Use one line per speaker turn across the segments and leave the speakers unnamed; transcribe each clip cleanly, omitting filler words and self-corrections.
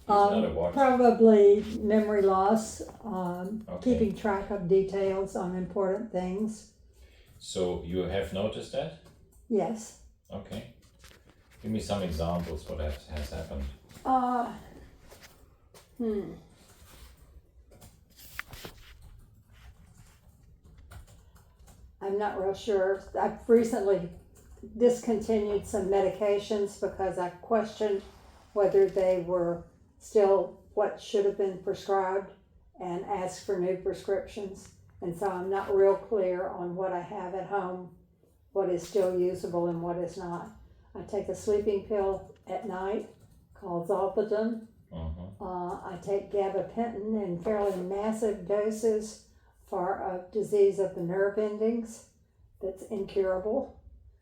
Not a watch.
Probably memory loss,
Okay.
keeping track of details on important things.
So you have noticed that?
Yes.
Okay. Give me some examples what has happened.
Uh, hmm. I'm not real sure. I've recently discontinued some medications because I questioned whether they were still what should have been prescribed and asked for new prescriptions. And so I'm not real clear on what I have at home, what is still usable and what is not. I take a sleeping pill at night called Zolpidem. I take gabapentin in fairly massive doses for a disease of the nerve endings that's incurable.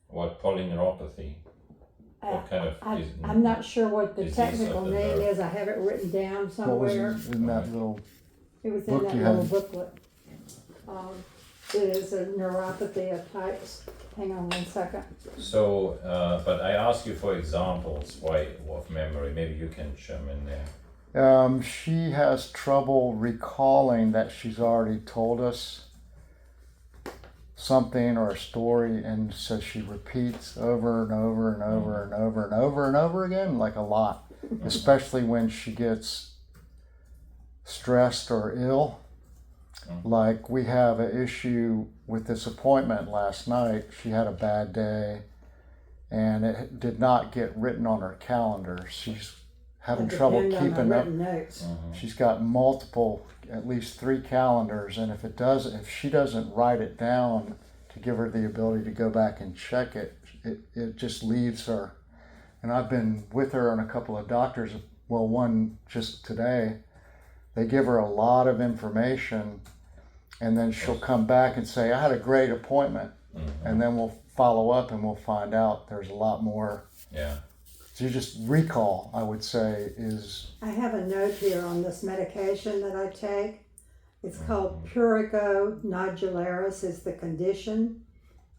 What polyneuropathy? What kind of?
I'm not sure what the
disease
technical
of the
name
nerve.
is. I have it written down
What was
somewhere.
in that little?
It was in
book
that
you
little
had?
booklet. It is a neuropathy of types. Hang on 1 second.
So, but I ask you for examples. Why of memory? Maybe you can chime in there.
She has trouble recalling that she's already told us something or a story, and so she repeats over and over and over and over and over and over again, like a lot, especially when she gets stressed or ill. Like we have an issue with this appointment last night. She had a bad day and it did not get written on her calendar. She's having trouble keeping up.
Notes.
She's got multiple, at least 3 calendars, and if she doesn't write it down to give her the ability to go back and check it, it just leaves her. And I've been with her on a couple of doctors, well, one just today. They give her a lot of information, and then she'll come back and say, I had a great appointment. And then we'll follow up and we'll find out there's a lot more.
Yeah.
So just recall, I would say, is...
I have a note here on this medication that I take. It's called Prurigo nodularis is the condition.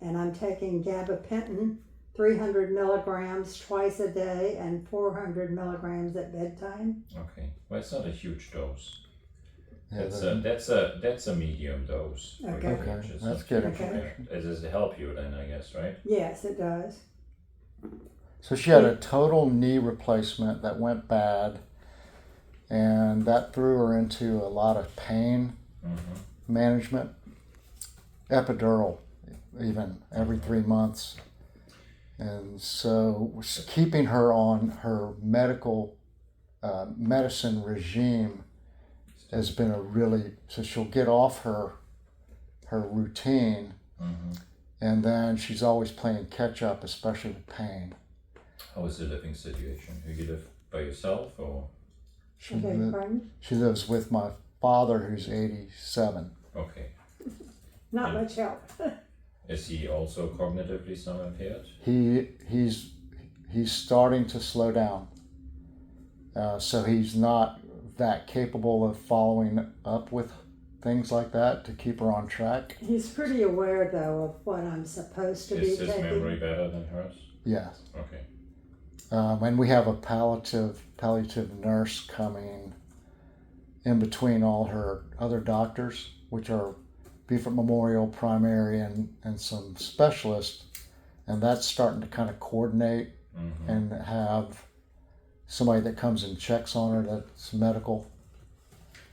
And I'm taking gabapentin, 300 milligrams twice a day and 400 milligrams at bedtime.
Okay. Well, it's not a huge dose.
Yeah,
That's a medium dose.
Okay.
Okay, that's good
Okay.
information.
Does it help you then, I guess, right?
Yes, it does.
So she had a total knee replacement that went bad, and that threw her into a lot of pain management, epidural even every 3 months. And so keeping her on her medicine regime has been so she'll get off her routine, and then she's always playing catch up, especially with pain.
How is the living situation? Do you live by yourself or?
She lives with my father, who's 87.
Okay.
Not much help.
Is he also cognitively some impaired?
He's starting to slow down, so he's not that capable of following up with things like that to keep her on track.
He's pretty aware, though, of what I'm supposed to be
Is his
taking.
memory better than hers?
Yes.
Okay.
And we have a palliative nurse coming in between all her other doctors, which are Beaufort Memorial, primary, and some specialists, and that's starting to kind of coordinate and have somebody that comes and checks on her that's medical.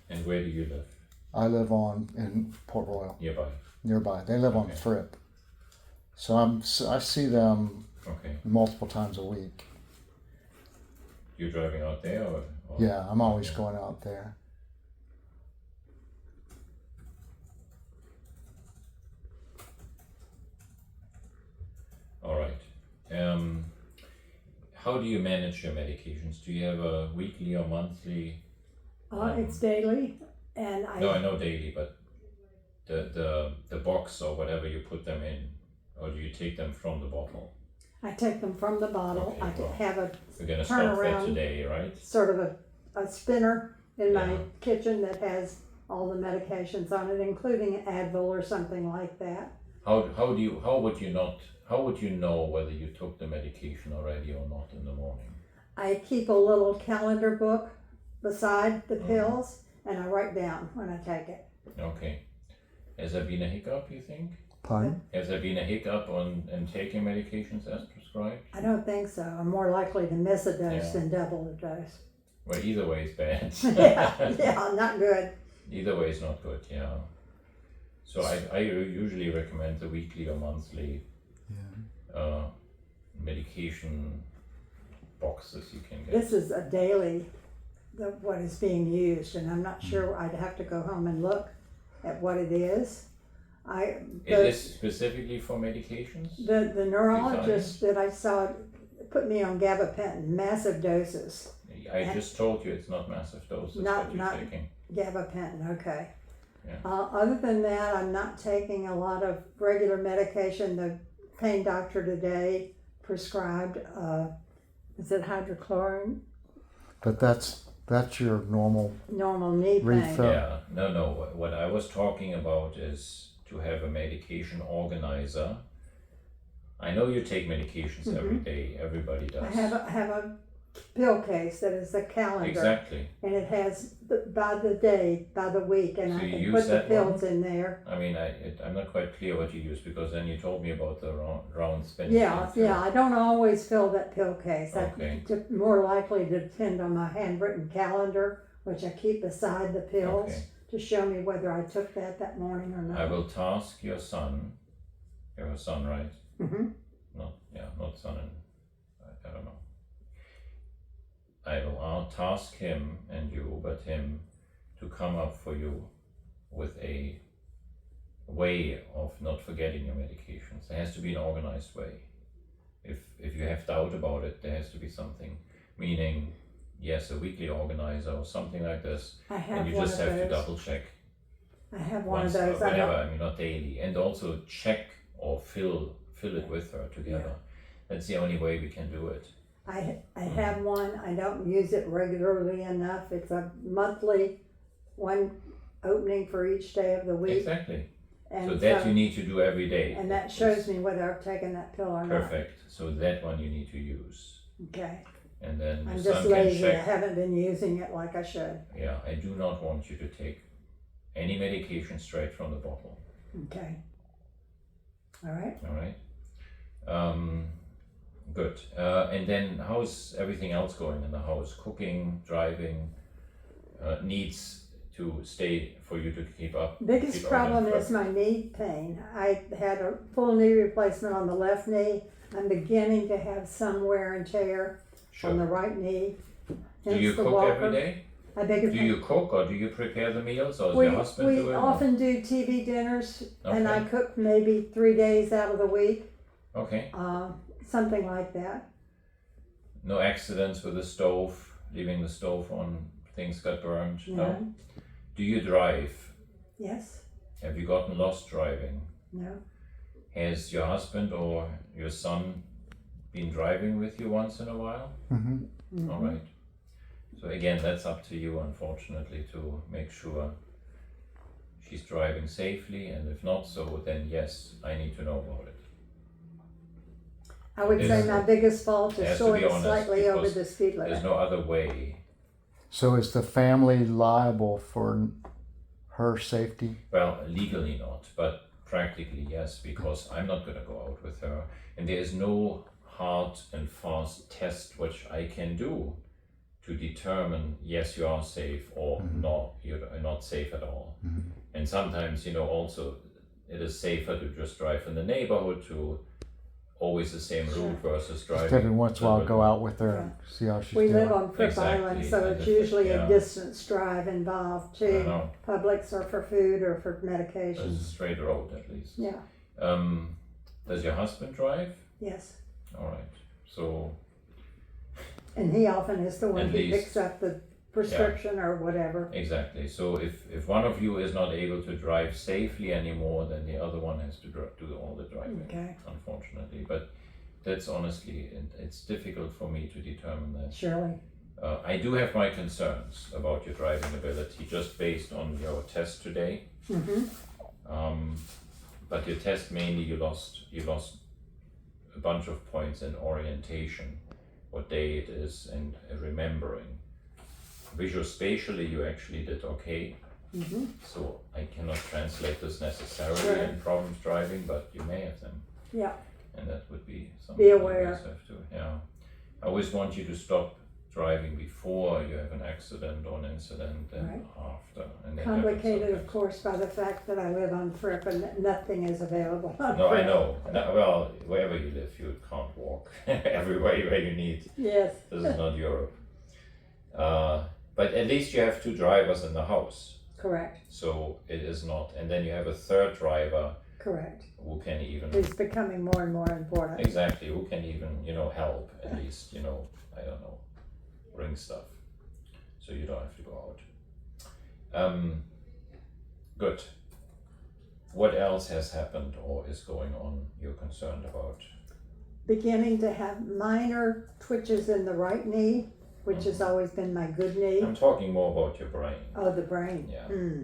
And where do you live?
I live in Port Royal.
Nearby.
They live on Fripp. So I see them multiple times a week.
You driving out there or?
Yeah, I'm always going out there.
All right. How do you manage your medications? Do you have a weekly or monthly?
It's daily, and
No, I know daily, but the box or whatever you put them in, or do you take them from the bottle?
I take them from the bottle.
Okay,
I
well,
have a
We're gonna stop that
turnaround.
today, right?
sort of a spinner in my
Yeah.
kitchen that has all the medications on it, including Advil or something like that.
How would you know whether you took the medication already or not in the morning?
I keep a little calendar book beside the pills, and I write down when I take it.
Okay. Has there been a hiccup, you think?
Pardon?
Has there been a hiccup on taking medications as prescribed?
I don't think so. I'm more likely to miss a dose
Yeah.
than double the dose.
Well, either way is bad.
yeah, not good.
Either way is not good, yeah. So I usually recommend the weekly or monthly medication boxes you can get.
This is a daily, what is being used, and I'm not sure. I'd have to go home and look at what it is.
Is this specifically for medications?
The neurologist that I saw put me on gabapentin, massive doses.
I just told you it's not massive doses
Not-
that you're
not-
taking.
Gabapentin, okay.
Yeah.
Other than that, I'm not taking a lot of regular medication. The pain doctor today prescribed, is it hydrochlorine?
But that's your normal.
Normal knee pain.
Refill.
Yeah, no. What I was talking about is to have a medication organizer. I know you take medications every day. Everybody does.
I have a pill case that is a calendar,
Exactly.
and it has by the day, by the week, and
So
I
you
can
use
put the
that
pills
one?
in there.
I mean, I'm not quite clear what you use because then you told me about the round spinning.
Yeah,
thing.
yeah. I don't always fill that pill case.
Okay.
I'm more likely to depend on my handwritten calendar, which I keep beside the pills
Okay.
to show me whether I took that morning or not.
I will task your son. You have a son, right?
Mm-hmm.
Not son and I don't know. I will task him and you, but him, to come up for you with a way of not forgetting your medications. There has to be an organized way. If you have doubt about it, there has to be something. Meaning, yes, a weekly organizer or something like this,
I have
and you
one
just
of
have to
those.
double check
I have one
once
of
or
those. I
whatever.
don't,
I mean, not daily, and also check or fill it with her together. That's the only way we can do it.
I have one. I don't use it regularly enough. It's a monthly one opening for each day of the week.
Exactly.
And
So that you need to do every day.
and that shows me whether I've taken that pill or not.
Perfect. So that one you need to use,
Okay.
and then
I'm
your
just
son can
lazy. I
check.
haven't been using it like I should.
Yeah, I do not want you to take any medication straight from the bottle.
Okay. All right.
All right. Good. And then how's everything else going in the house? Cooking, driving, needs to stay for you to keep up.
Biggest
keep
problem
on
is my knee pain. I had a full knee replacement on the left knee. I'm beginning to have some wear and tear on the
Sure.
right knee.
Do you
Hence the
cook
walker.
every day?
I beg your
Do you cook or do you prepare the meals or does
We,
your husband do
we
it?
often do TV dinners, and I
Okay.
cook maybe 3 days out of the week,
Okay.
something like that.
No accidents with the stove, leaving the stove on, things got burned? No. Do you drive?
Yes.
Have you gotten lost driving?
No.
Has your husband or your son been driving with you once in a while?
Mm-hmm.
All right. So again, that's up to you, unfortunately, to make sure she's driving safely, and if not so, then yes, I need to know about it.
I would say
Is-
my biggest fault
It has
is
to be
going
honest,
slightly over
because
the speed limit.
There's no other way.
So is the family liable for her safety?
Well, legally not, but practically yes, because I'm not going to go out with her, and there is no hard and fast test which I can do to determine yes, you are safe or no, you're not safe at all. And sometimes, also it is safer to just drive in the neighborhood to always the same route versus driving.
Just every once in a while, go out with her, and see how she's
We
doing.
live on Fripp
Exactly,
Island, so
and
it's
if-
usually
yeah.
a distance drive involved
I
too.
know,
Publix or for food or for
it's a
medications.
straight road at least.
Yeah,
Does your husband drive?
yes.
All right, so
And he often is the one
At
who
least.
picks up the prescription or whatever.
exactly. So if one of you is not able to drive safely anymore, then the other one has to do all the driving.
Okay,
Unfortunately, but that's honestly, it's difficult for me to determine that.
surely.
I do have my concerns about your driving ability just based on your test today.
Mm-hmm.
But your test mainly you lost a bunch of points in orientation, what day it is, and remembering. visuospatially you actually did okay.
Mm-hmm.
So I cannot translate this necessarily
Sure.
in problems driving, but you may have them.
Yeah.
And that would be something
Be
you
aware.
guys have to, yeah. I always want you to stop driving before you have an accident or an incident and
Right.
after. And that happens
Complicated, of
sometimes.
course, by the fact that I live on Fripp and nothing is available on
No, I
Fripp.
know. No, well, wherever you live, you can't walk everywhere where you need.
Yes,
This is not Europe. But at least you have two drivers in the house.
correct,
So it is not. And then you have a third driver
correct.
who can even,
It's becoming more and more important.
exactly, who can even, help at least, I don't know, bring stuff. So you don't have to go out. Good. What else has happened or is going on you're concerned about?
Beginning to have minor twitches in the right knee, which has always been my good knee.
I'm talking more about your brain.
Oh, the brain.
Yeah.
Hmm.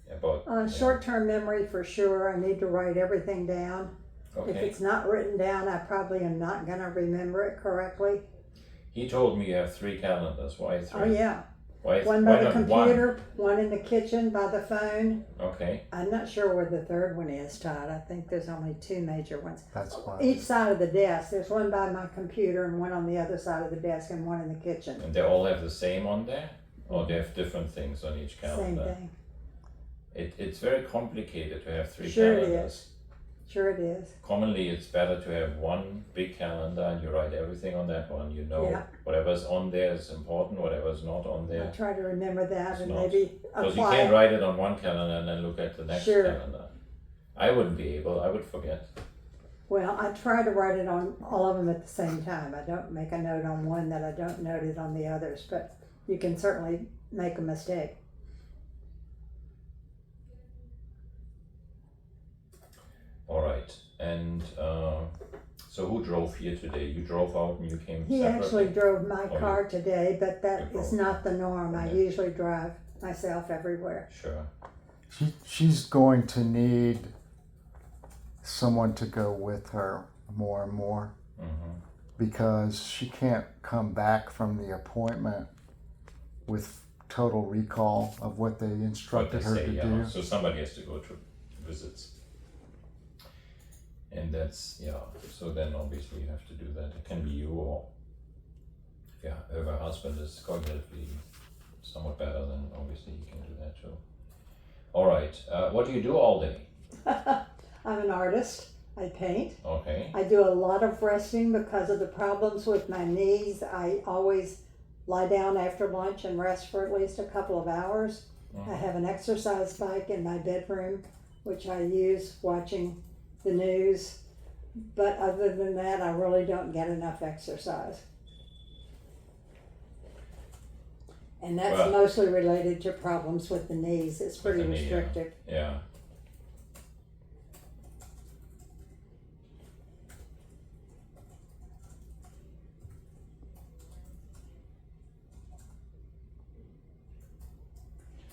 About
Short-term memory for sure. I need to write everything down. If
okay.
it's not written down, I probably am not gonna remember it correctly.
He told me you have 3 calendars. Why 3?
Oh, yeah.
Why
One
why
by the
not
computer, one in the kitchen by the phone.
One? Okay.
I'm not sure where the third one is, Todd. I think there's only 2 major ones.
That's why.
Each side of the desk. There's one by my computer and one on the other side of the desk and one in the kitchen.
And they all have the same on there? Or they have different things on each
Same
calendar?
thing.
It's very complicated to have 3
Sure it
calendars.
Sure it is.
Commonly it's better to have one big calendar and you write everything on that one.
Yeah.
Whatever's on there is important, whatever's not on
I
there.
try to remember that
It's
and
not.
maybe
Because you
apply
can't
it.
write it on one calendar and then look at the next
Sure.
calendar. I wouldn't be able, I would forget.
Well, I try to write it on all of them at the same time. I don't make a note on one that I don't note it on the others, but you can certainly make a mistake.
All right, and so who drove here today? You drove out and you came
He
separately?
actually drove my
Oh,
car today, but that
You
is
drove.
not the norm. I
Yeah.
usually drive myself everywhere.
Sure.
She's going to need someone to go with her more and more
Mm-hmm.
because she can't come back from the appointment with total recall of what they
What they
instructed her
say,
to
yeah.
do.
So somebody has to go to visits. And that's, yeah, so then obviously you have to do that. It can be you or if her husband is cognitively somewhat better, then obviously he can do that too. All right, what do you do all day?
I'm an artist. I paint.
Okay,
I do a lot of resting because of the problems with my knees. I always lie down after lunch and rest for at least a couple of hours.
Mhm.
I have an exercise bike in my bedroom, which I use watching the news. But other than that, I really don't get enough exercise. And that's
Well-
mostly related to problems with the knees. It's pretty
the knee, yeah.
restrictive.
yeah.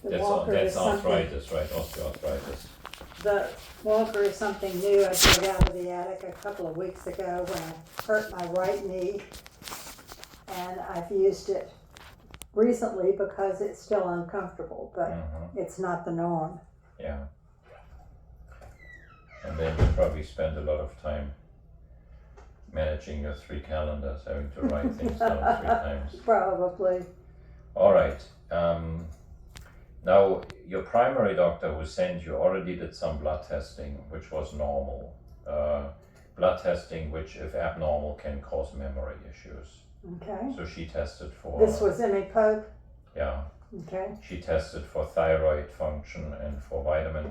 The
That's
walker is something.
arthritis, right? Osteoarthritis.
The walker is something new. I dug out of the attic a couple of weeks ago when I hurt my right knee. And I've used it recently because it's still uncomfortable, but
Mm-hmm.
it's not the norm.
Yeah. And then you probably spend a lot of time managing your 3 calendars, having to write things down 3 times.
Probably.
All right. Now, your primary doctor who sent you already did some blood testing, which was normal. Blood testing, which, if abnormal, can cause memory issues.
Okay.
So she tested for.
This was Emmy Pope.
Yeah.
Okay.
She tested for thyroid function and for vitamin